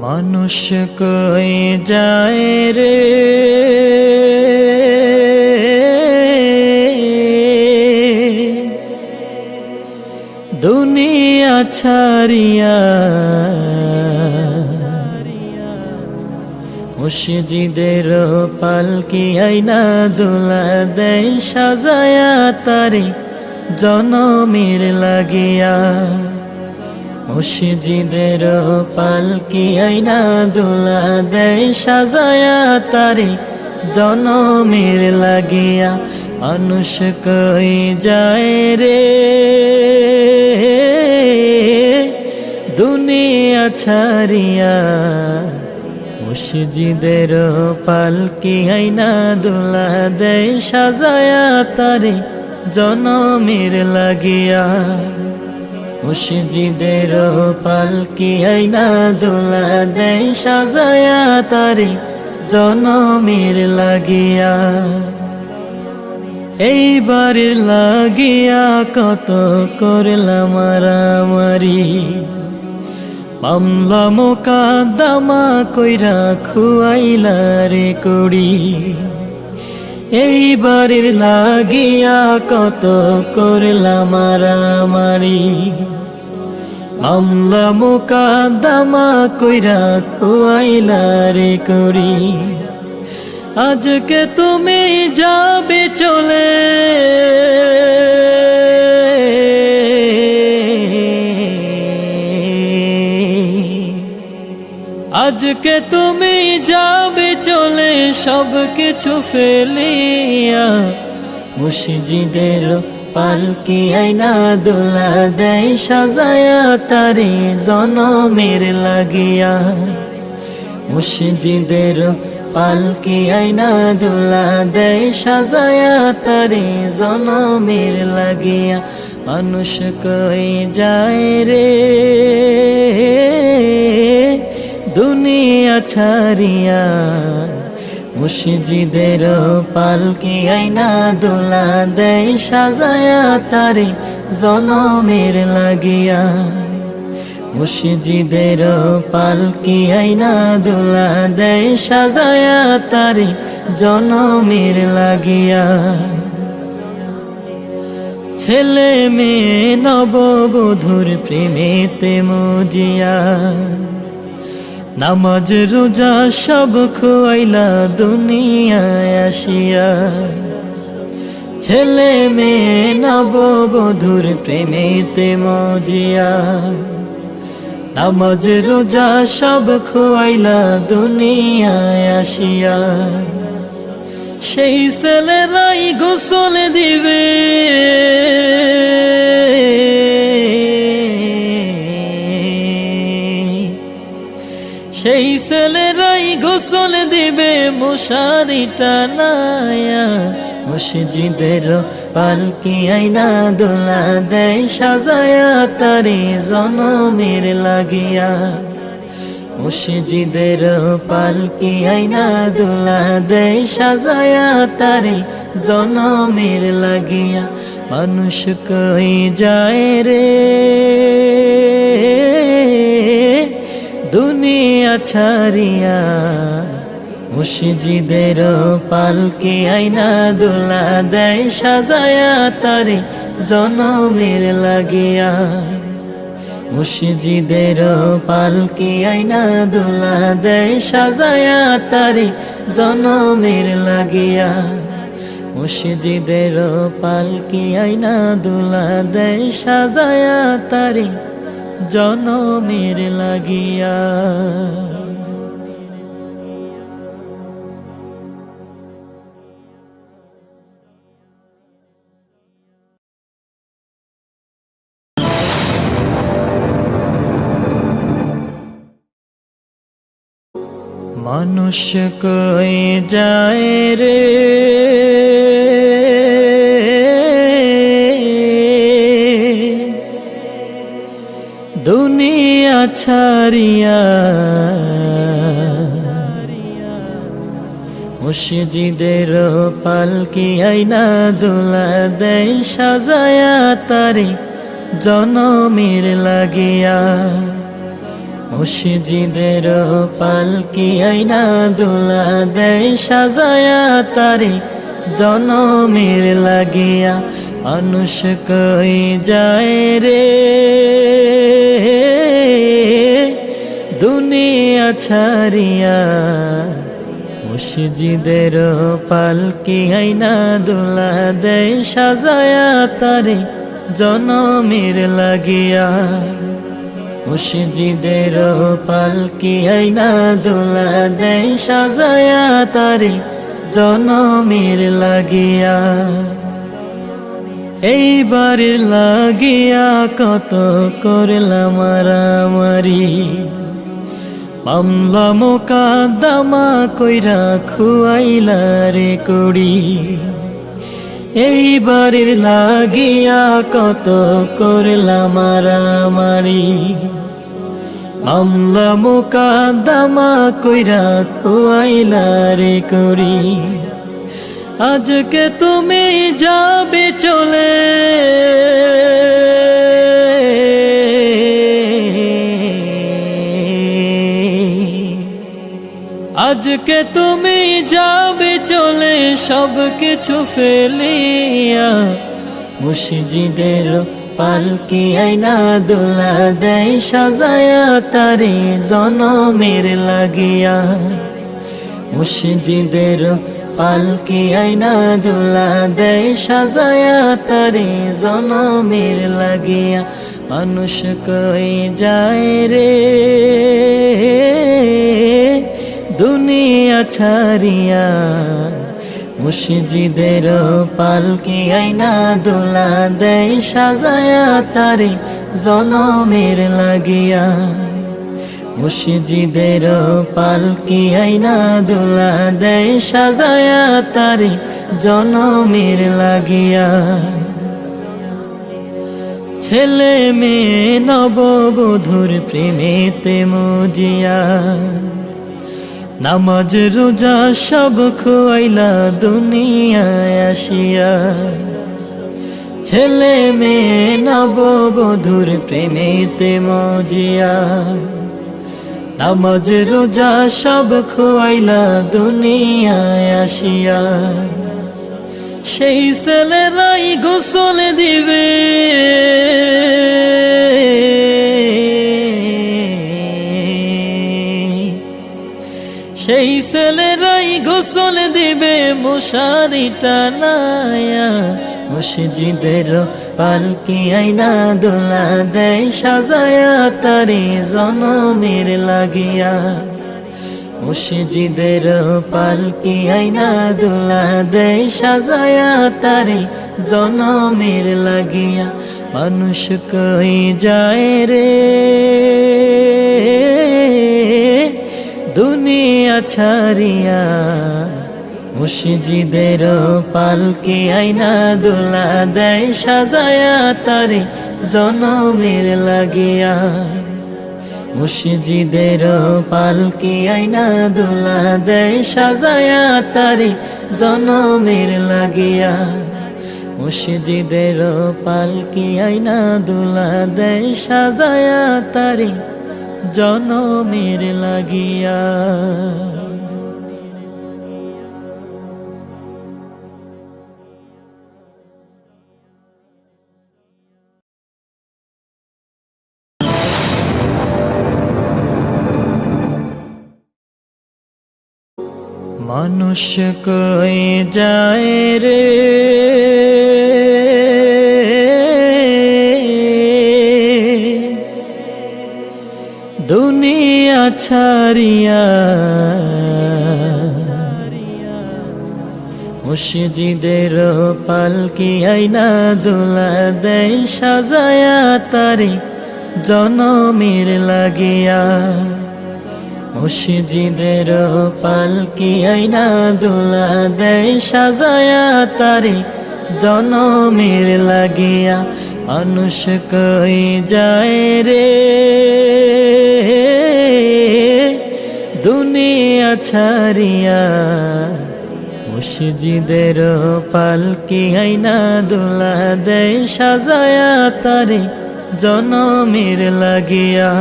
মানুষ কই যায় রে দুনিয়া ছাড়িয়া, মুর্শিদের পালকি আইনা দুলা দেয় সাজায়া তারে জনমের লাগিয়া। মুর্শিদের পালকি আইনা দুলা দেয় সাজায়া তারে জনমের লাগিয়া। মানুষ কই যায় রে দুনিয়া ছাড়িয়া, মুর্শিদের পালকি আইনা দুলা দেয় সাজায়া তারে জনমের লাগিয়া। মুর্শিদের পালকি আইনা দুলা দেয় সাজায়া তারে জনমের লাগিয়া। এইবার লাগিয়া কত করলাম মারামারি, মামলা মোকদ্দমা কইরা খুয়াইলা রে কুড়ি। এইবারের লাগিয়া কত করলাম মারামারি, মামলা মোকদ্দমা কইরা খুয়াইলা রে কুড়ি। আজকে তুমি যাবে চলে, আজকে তুমি যাবে চলে সব কিছু ফেলিয়া। মুর্শিদের পালকি আইনা দুলা দেয় সাজায়া তারে জনমের লাগিয়া। মুর্শিদের পালকি আইনা দুলা দেয় সাজায়া তারে জনমের লাগিয়া। মানুষ কই যায় রে দুনিয়া ছাড়িয়া, মুর্শিদের পালকি আইনা দুলা দেয় সাজায়া তারে জনমের লাগিয়া। মুর্শিদের পালকি আইনা দুলা দেয় সাজায়া তারে জনমের লাগিয়া। ছেলে মেয়ে নববধূর প্রেমেতে মজিয়া, নামাজ রোজা সব খোয়াইলা দুনিয়ায় আসিয়া। ছেলে মেয়ে নববধূর প্রেমেতে মজিয়া, নামাজ রোজা সব খোয়াইলা দুনিয়ায় আসিয়া। সেই ছেলেরাই গোসল দিবে, সেই ছেলেরাই গোসল দিবে মশারি টানায়া। মুর্শিদের পালকি আইনা দুলা দেয় সাজায়া তারে জনমের লাগিয়া। মুর্শিদের পালকি আইনা দুলা দেয় সাজায়া তারে জনমের লাগিয়া। মানুষ কই যায় রে দুনিয়া ছাড়িয়া, মুর্শিদের পালকি আইনা দুলা দেয় সাজায়া তারে জনমের লাগিয়া। মুর্শিদের পালকি আইনা দুলা দেয় সাজায়া তারে জনমের লাগিয়া। মুর্শিদের পালকি আইনা দুলা দেয় সাজায়া তারে জনমের লাগিয়া। মানুষ কই যায় রে দুনিয়া ছাড়িয়া, মুর্শিদের পালকি আইনা দুলা দেয় সাজায়া তারে জনমের লাগিয়া। মসজিদের পালকি আইনা দোলা দেয় সাজায়া তারে জনমের লাগিয়া মানুষ কই যায় রে দুনিয়া ছাড়িয়া মসজিদের পালকি আইনা দোলা দেয় সাজায়া তারে জনমের লাগিয়া মসজিদের পালকি আইনা দোলা দেয় সাজায়া তারে জনমের লাগিয়া এইবার লাগিয়া কত করলাম মারামারি মামলা মোকদ্দমা কইরা খুয়াইলা রে কুড়ি এইবার লাগিয়া কত করলাম মারামারি মামলা মোকদ্দমা কইরা খুয়াইলা রে কুড়ি আজকে তুমি যাবে চলে আজকে তুমি যাবে চলে সব কিছু ফেলিয়া মসজিদের পালকি আইনা দোলা দেয় সাজায়া তারে জনমের লাগিয়া মসজিদের পালকি আইনা দোলা দেয় সাজায়া তারে জনমের লাগিয়া মানুষ কই যায় রে দুনিয়া ছাড়িয়া মসজিদের পালকি আইনা দোলা দেয় সাজায়া তারে জনমের লাগিয়া মসজিদের পালকি আইনা দোলা দেয় সাজায়া তারে জনমের লাগিয়া ছেলে মেয়ে নববধূর প্রেমেতে মজিয়া নামাজ রোজা সব খোয়াইলা দুনিয়ায় আসিয়া ছেলে মেয়ে নববধূর প্রেমেতে মজিয়া নামাজ রোজা সব খোয়াইলা দুনিয়ায় আসিয়া সেই ছেলেরাই গোসল দিবে সেই ছেলেরাই গোসল দিবে মশারি টানায়া মসজিদের পালকি আইনা দোলা দেয় সাজায়া তারে জনমের লাগিয়া মসজিদের পালকি আইনা দোলা দেয় সাজায়া তারে জনমের লাগিয়া মানুষ কই যায় রে দুনিয়া ছাড়িয়া মসজিদের পালকি আইনা দোলা দেয় সাজায়া তারে জনমের লাগিয়া মসজিদের পালকি আইনা দোলা দেয় সাজায়া তারে জনমের লাগিয়া মসজিদের পালকি আইনা দোলা দেয় সাজায়া তারে জনমের লাগিয়া মানুষ কই যায় রে দুনিয়া ছাড়িয়া মসজিদের পালকি আইনা দোলা দেয় সাজায়া তারে জনমের লাগিয়া মসজিদের পালকি আইনা দোলা দেয় সাজায়া তারে জনমের লাগিয়া মানুষ কই যায় রে দুনিয়া ছাড়িয়া মসজিদের পালকি আইনা দোলা দেয় সাজায়া তারে জনমের লাগিয়া